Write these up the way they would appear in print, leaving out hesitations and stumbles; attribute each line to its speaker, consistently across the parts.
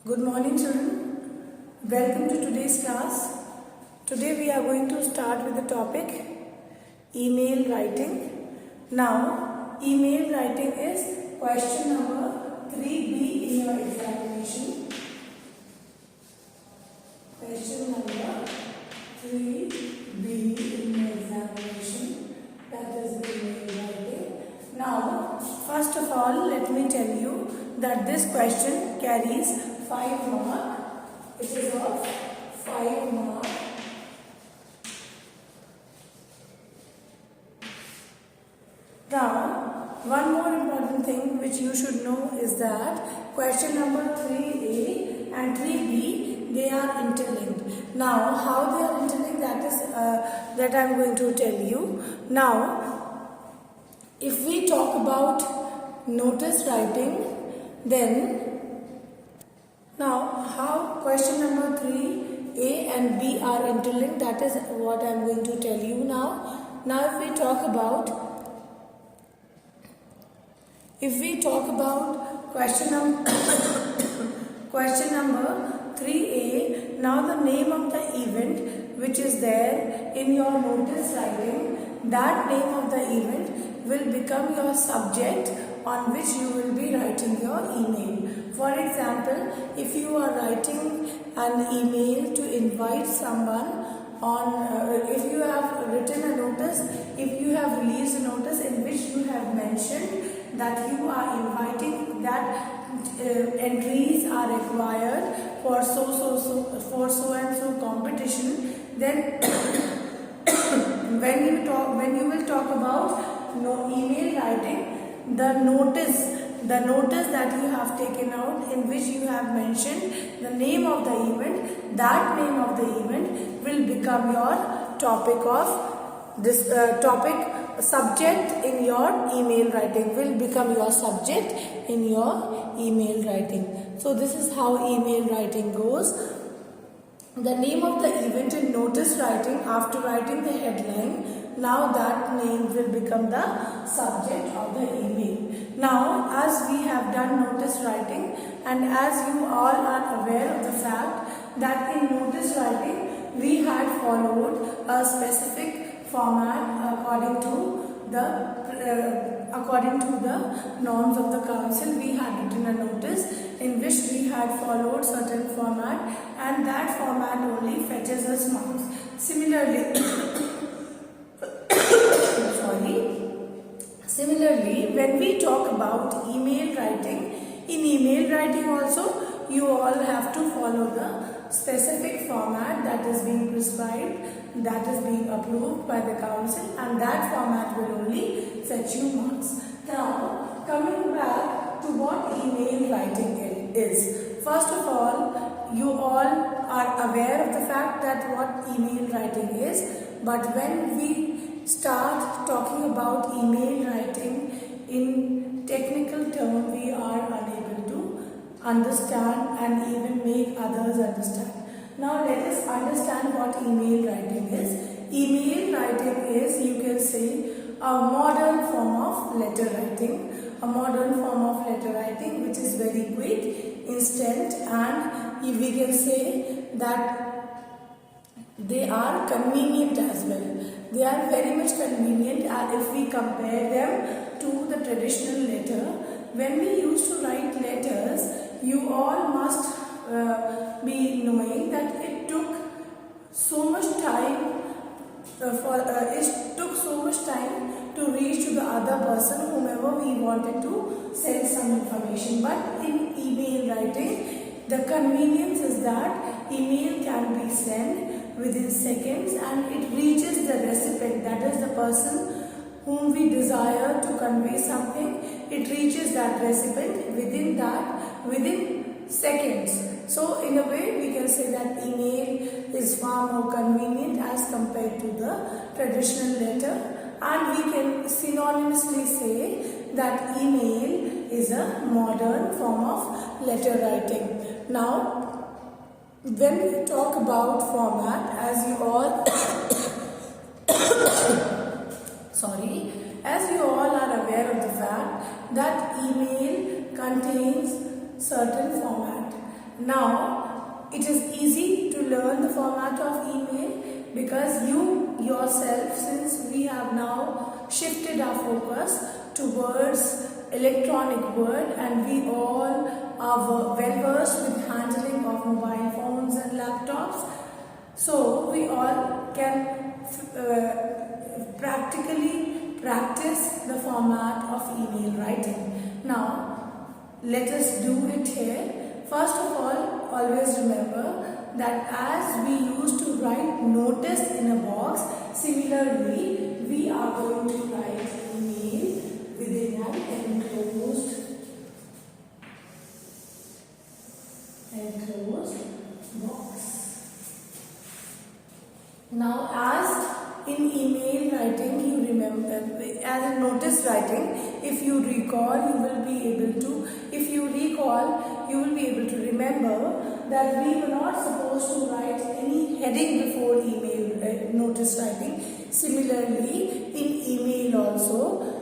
Speaker 1: Good morning children. Welcome to today's class. Today we are going to start with the topic email writing. Now email writing is question number 3B in your examination. Question number 3B in your examination, that is email writing. Now first of all let me tell you that this question carries 5 marks. It is of 5 marks. Now, one more important thing which you should know is that question number 3A and 3B, they are interlinked. Now, how they are interlinked, that I am going to tell you. Now, if we talk about notice writing, then now, how question number 3A and B are interlinked, that is what I am going to tell you now. Now, if we talk about question number 3A, now the name of the event which is there in your notice writing, that name of the event will become your subject on which you will be writing your email. For example, if you are writing an email to invite someone on, if you have written a notice, if you have released a notice in which you have mentioned that you are inviting, that entries are required for so and so competition, then when you will talk about email writing, the notice that you have taken out in which you have mentioned the name of the event, that name of the event will become your topic of this subject in your email writing, will become your subject in your email writing. So this is how email writing goes. The name of the event in notice writing, after writing the headline, now that name will become the subject of the email. Now, as we have done notice writing and as you all are aware of the fact that in notice writing we had followed a specific format according to the norms of the council. We had written a notice in which we had followed certain format, and that format only fetches us marks. Similarly, when we talk about email writing, in email writing also you all have to follow the specific format that is being prescribed, that is being approved by the council, and that format will only fetch you marks. Now, coming back to what email writing is. First of all, you all are aware of the fact that what email writing is, but when we start talking about email writing in technical term, we are unable to understand and even make others understand. Now let us understand what email writing is. Email writing is, you can say, a modern form of letter writing. A modern form of letter writing which is very quick, instant, and we can say that they are convenient as well. They are very much convenient if we compare them to the traditional letter. When we used to write letters, you all must be knowing that it took so much time to reach to the other person, whomever we wanted to send some information. But in email writing, the convenience is that email can be sent within seconds and it reaches the recipient, that is the person whom we desire to convey something. It reaches that recipient within seconds. So in a way we can say that email is far more convenient as compared to the traditional letter, and we can synonymously say that email is a modern form of letter writing. Now, when we talk about format, as you all are aware of the fact that email contains certain format, Now, it is easy to learn the format of email because you yourself, since we have now shifted our focus towards electronic world and we all are well versed with handling of mobile phones and laptops, so we all can practically practice the format of email writing. Now, let us do it here. First of all, always remember that as we used to write notice in a box, similarly, we are going to write email within an enclosed box. Now, as in email writing, you remember, as in notice writing, if you recall, you will be able to remember that we were not supposed to write any heading before email notice writing. Similarly, in email also,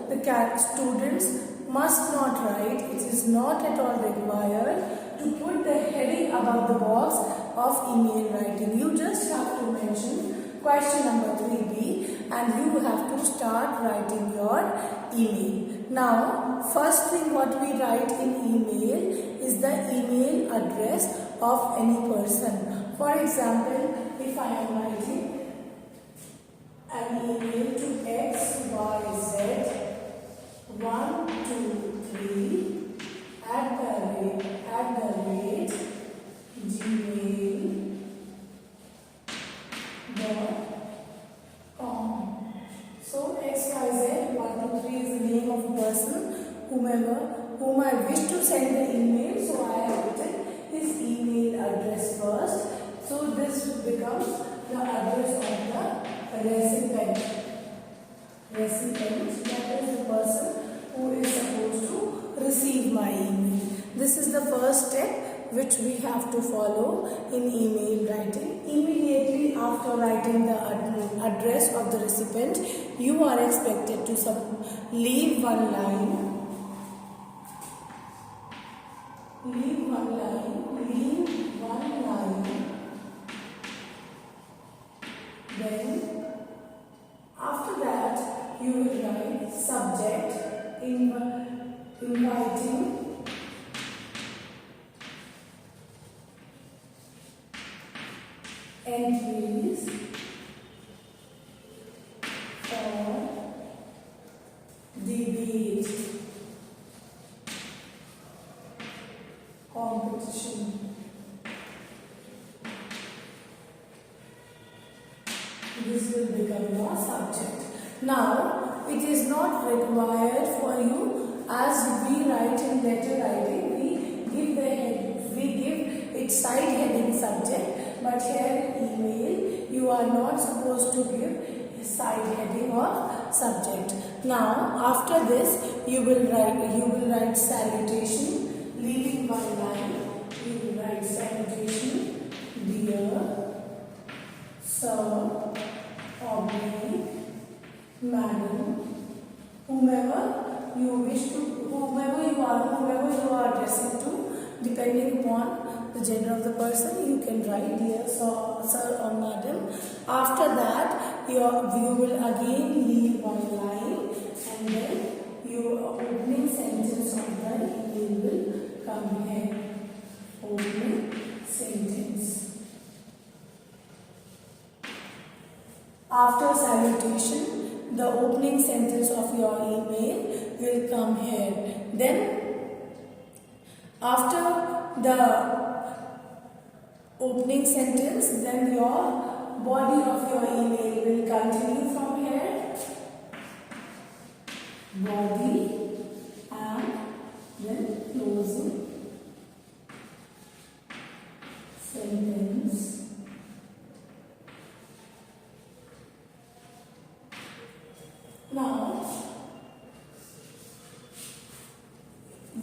Speaker 1: the students must not write, it is not at all required to put the heading above the box of email writing. You just have to mention question number 3B and you have to start writing your email. Now, first thing what we write in email is the email address of any person. For example, if I am writing an email to XYZ 123 at the rate gmail.com. So XYZ 123 is the name of a person whom I wish to send the email. So I have written his email address first. So this becomes the address of the recipient. That is the person who is supposed to receive my email. This is the first step which we have to follow in email writing. Immediately after writing the address of the recipient, you are expected to leave one line. Then, after that, you will write subject, inviting, entries for debate, competition. This will become your subject. Now, it is not required for you, as we write in letter writing, we give its side heading subject, but here in email, you are not supposed to give a side heading of subject. Now, after this, you will write salutation, leaving one line. You will write salutation, dear sir, madam, whomever you are addressing to, depending upon the gender of the person, you can write dear sir or madam. After that, you will again leave one line and then your opening sentence of the email will come here. Opening sentence. After salutation, the opening sentence of your email will come here. Then, after the opening sentence, then your body of your email will continue from here. Body and then closing sentence. Now,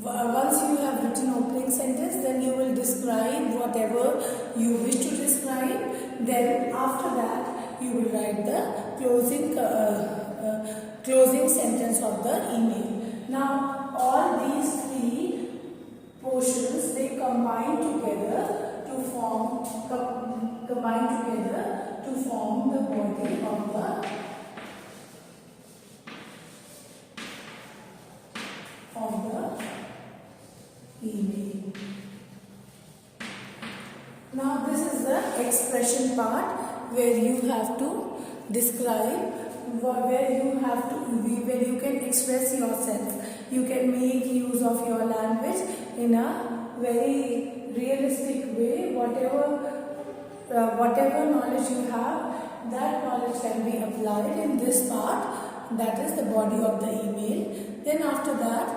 Speaker 1: once you have written opening sentence, then you will describe whatever you wish to describe. Then after that, you will write the closing sentence of the email. Now, all these three portions, they come combine together to form the body of the email. Now this is the expression part where you have to describe, where you can express yourself. You can make use of your language in a very realistic way. Whatever knowledge you have, that knowledge can be applied in this part, that is the body of the email. Then after that,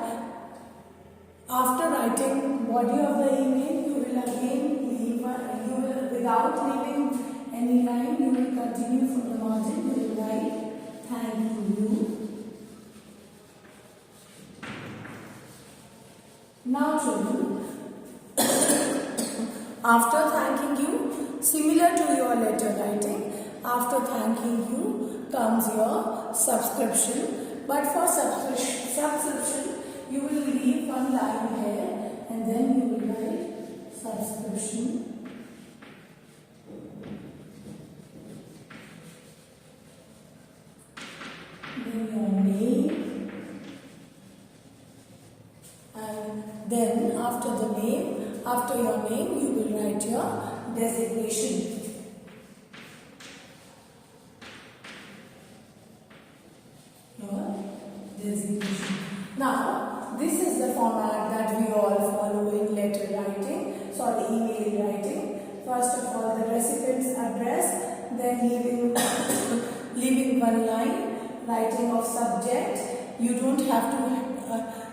Speaker 1: after writing body of the email, you will again without leaving any line, you will continue from the margin. You will write thank you. Now children, after thanking you, similar to your letter writing, after thanking you comes your subscription. But for subscription, you will leave one line here and then you will write subscription. Then your name, and then after your name, you will write your designation. Now, this is the format that we all follow in email writing. First of all, the recipient's address, then leaving one line, writing of subject. You don't have to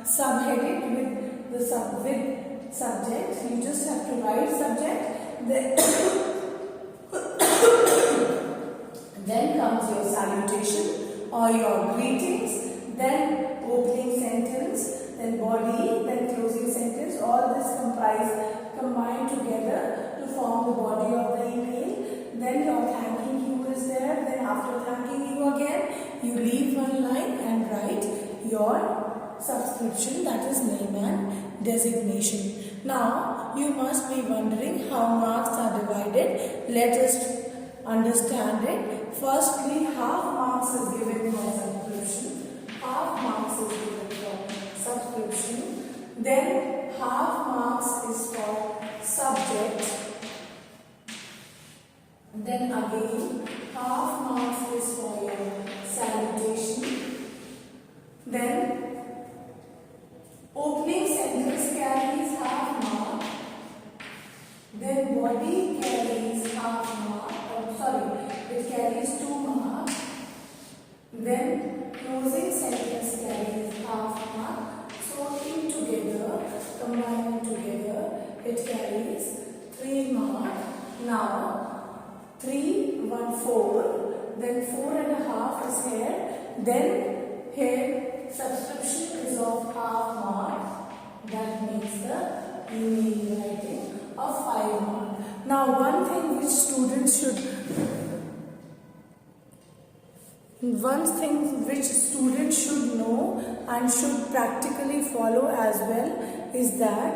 Speaker 1: subhead it with subject. You just have to write subject. Then comes your salutation or your greetings, then opening sentence, then body, then closing sentence. All this combined together to form the body of the email. Then your thanking you is there. Then after thanking you again, you leave one line and write your subscription, that is name and designation. Now you must be wondering how marks are divided. Let us understand it. Firstly, half marks is given for subscription. Half marks is given for subscription. Then half marks is for subject. Then again, half marks is for your salutation. Then opening sentence carries half mark. Then body carries half mark. It carries 2 marks. Then closing sentence carries half mark. So combining together, it carries 3 marks. Now 3, 1, 4. Then 4.5 is here. Then here subscription is of half mark. That makes the email writing of 5 marks. Now one thing which students should know and should practically follow as well is that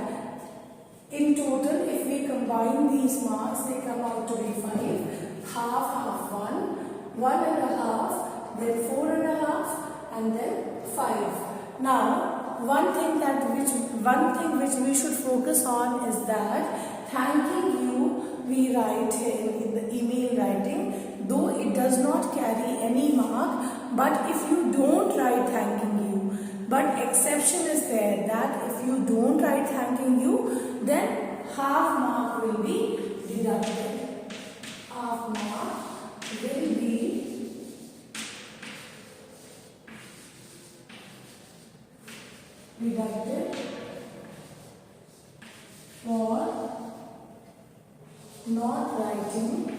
Speaker 1: in total, if we combine these marks, they come out to be 5. Half, 1, 1.5, then 4.5, and then 5. Now, one thing which we should focus on is that thanking you we write here in the email writing, though it does not carry any mark, but if you don't write thanking you, but exception is there that if you don't write thanking you, then half mark will be deducted. Half mark will be deducted for not writing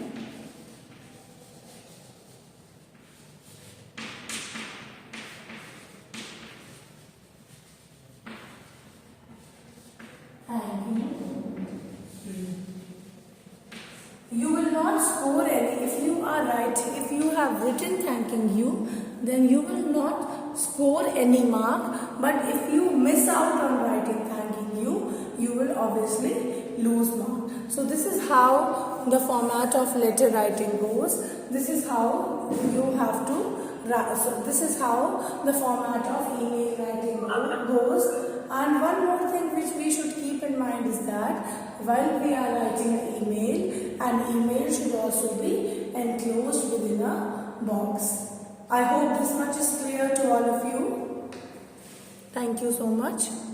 Speaker 1: you will not score any. If you have written thanking you, then you will not score any mark. But if you miss out on writing thanking you, you will obviously lose mark. So this is how the format of letter writing goes. This is how you have to write. So this is how the format of email writing goes. And one more thing which we should keep in mind is that while we are writing an email should also be enclosed within a box. I hope this much is clear to all of you. Thank you so much.